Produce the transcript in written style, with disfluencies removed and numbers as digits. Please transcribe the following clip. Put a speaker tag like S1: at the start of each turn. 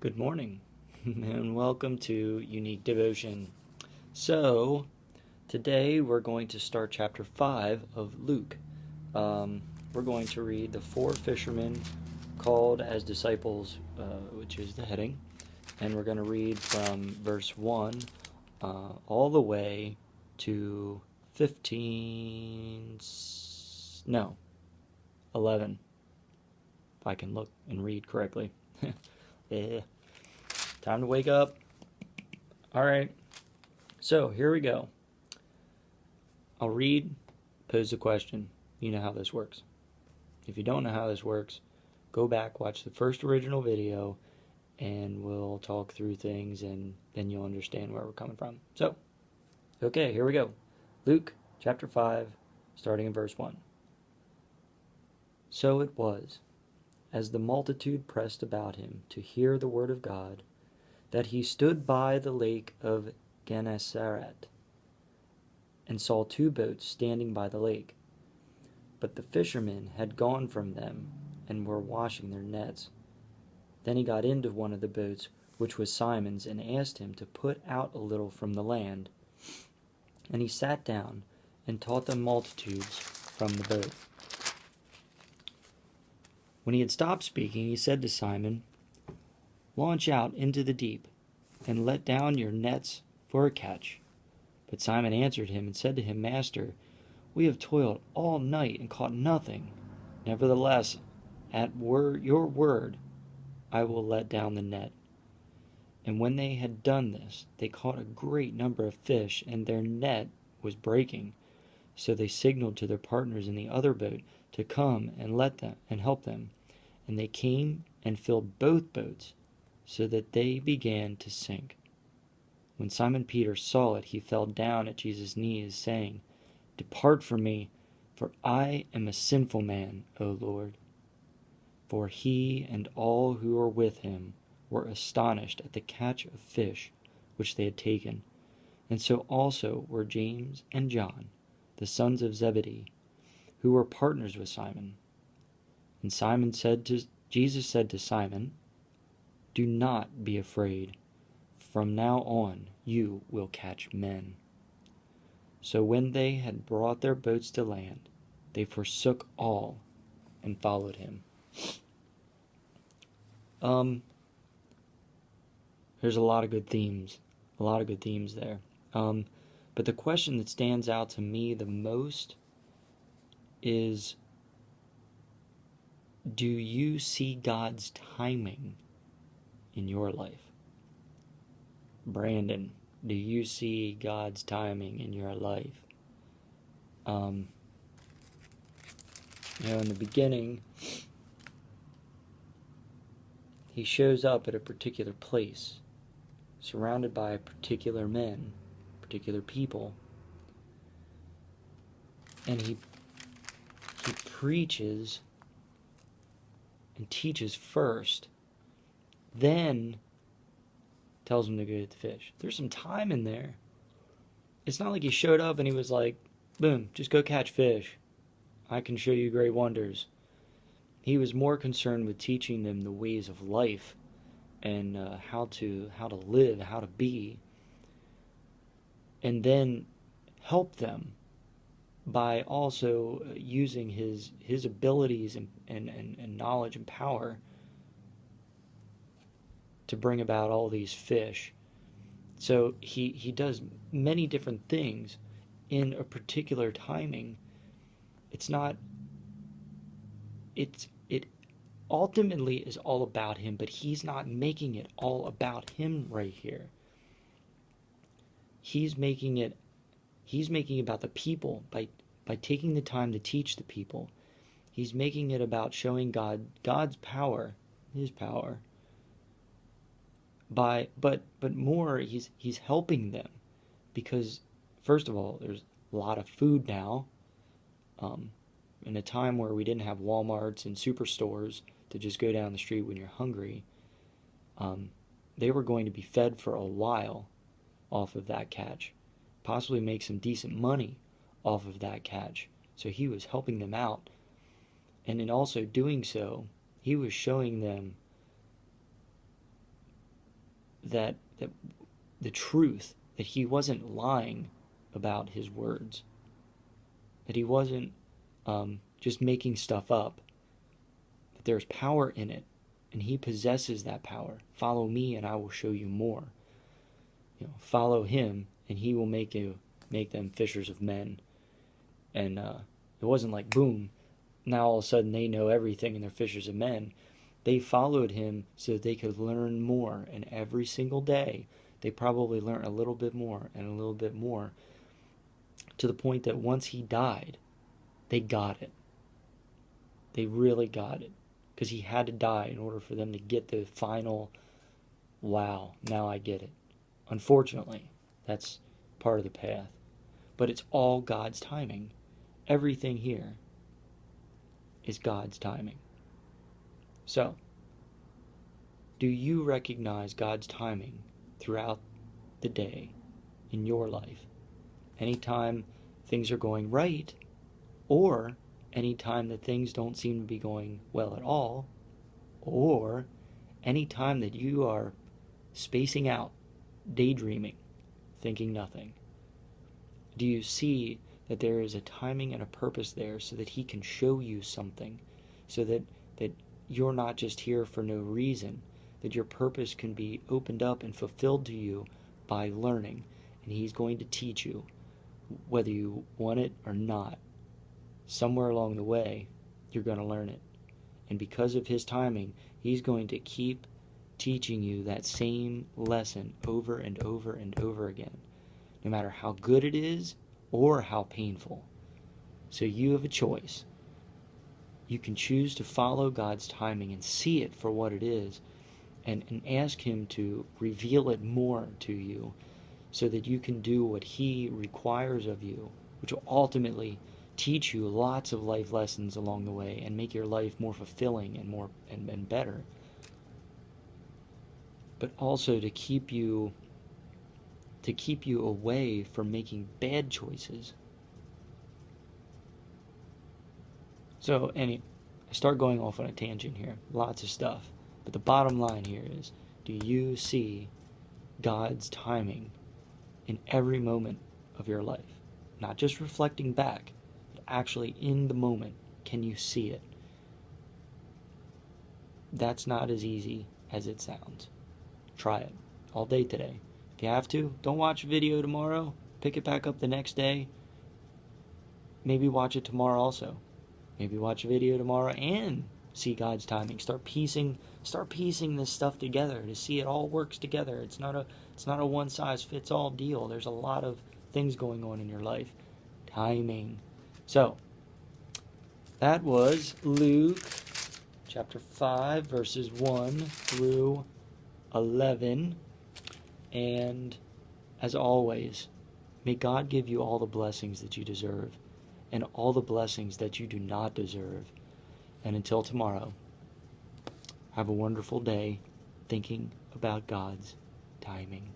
S1: Good morning, and welcome to Unique Devotion. So, today we're going to start chapter 5 of Luke. We're going to read the four fishermen called as disciples, which is the heading, and we're going to read from verse 1 all the way to 15, no, 11, if I can look and read correctly. Yeah. Time to wake up. All right. So here we go. I'll read, pose a question. You know how this works. If you don't know how this works, go back, watch the first original video, and we'll talk through things, and then you'll understand where we're coming from. So, okay, here we go. Luke chapter 5, starting in verse 1. So it was, as the multitude pressed about him to hear the word of God, that he stood by the lake of Gennesaret, and saw two boats standing by the lake. But the fishermen had gone from them, and were washing their nets. Then he got into one of the boats, which was Simon's, and asked him to put out a little from the land. And he sat down, and taught the multitudes from the boat. When he had stopped speaking, he said to Simon, "Launch out into the deep, and let down your nets for a catch." But Simon answered him and said to him, "Master, we have toiled all night and caught nothing. Nevertheless, at your word, I will let down the net." And when they had done this, they caught a great number of fish, and their net was breaking. So they signaled to their partners in the other boat to come and help them. And they came and filled both boats, so that they began to sink. When Simon Peter saw it, he fell down at Jesus' knees, saying, "Depart from me, for I am a sinful man, O Lord." For he and all who were with him were astonished at the catch of fish which they had taken. And so also were James and John, the sons of Zebedee, who were partners with Simon. And Jesus said to Simon, "Do not be afraid. From now on you will catch men." So when they had brought their boats to land, they forsook all and followed him. There's a lot of good themes. There. But the question that stands out to me the most is, do you see God's timing in your life? Brandon, do you see God's timing in your life? In the beginning, he shows up at a particular place, surrounded by particular men, particular people, and he preaches and teaches first, then tells him to go get the fish. There's some time in there. It's not like he showed up and he was like, boom, just go catch fish. I can show you great wonders. He was more concerned with teaching them the ways of life and how to live, how to be, and then help them by also using his abilities and knowledge and power to bring about all these fish. So he does many different things in a particular timing. It ultimately is all about him, but he's not making it all about him right here. He's making it about the people by taking the time to teach the people. He's making it about showing God's power, his power. But more, he's helping them, because first of all, there's a lot of food now. In a time where we didn't have Walmarts and superstores to just go down the street when you're hungry, they were going to be fed for a while off of that catch, possibly make some decent money off of that catch. So he was helping them out, and in also doing so, he was showing them that the truth, that he wasn't lying about his words, that he wasn't just making stuff up, that there's power in it, and he possesses that power. Follow me, and I will show you more. Follow him, and he will make them fishers of men. And it wasn't like, boom, now all of a sudden they know everything and they're fishers of men. They followed him so that they could learn more, and every single day they probably learned a little bit more and a little bit more, to the point that once he died, they got it. They really got it, because he had to die in order for them to get the final, wow, now I get it. Unfortunately, that's part of the path. But it's all God's timing. Everything here is God's timing. So, do you recognize God's timing throughout the day in your life? Anytime things are going right, or anytime that things don't seem to be going well at all, or anytime that you are spacing out, daydreaming, thinking nothing. Do you see that there is a timing and a purpose there, so that he can show you something, so that you're not just here for no reason, that your purpose can be opened up and fulfilled to you by learning, and he's going to teach you, whether you want it or not. Somewhere along the way, you're going to learn it. And because of his timing, he's going to keep teaching you that same lesson over and over and over again, no matter how good it is or how painful. So you have a choice. You can choose to follow God's timing and see it for what it is, and ask him to reveal it more to you, so that you can do what he requires of you, which will ultimately teach you lots of life lessons along the way and make your life more fulfilling and more and better. But also to keep you away from making bad choices. So, I start going off on a tangent here, lots of stuff. But the bottom line here is, do you see God's timing in every moment of your life? Not just reflecting back, but actually in the moment, can you see it? That's not as easy as it sounds. Try it all day today. If you have to, don't watch a video tomorrow. Pick it back up the next day. Maybe watch it tomorrow also. Maybe watch a video tomorrow and see God's timing. Start piecing this stuff together to see it all works together. It's not a one size fits all deal. There's a lot of things going on in your life. Timing. So, that was Luke chapter 5 verses 1 through 11. And as always, may God give you all the blessings that you deserve and all the blessings that you do not deserve. And until tomorrow, have a wonderful day thinking about God's timing.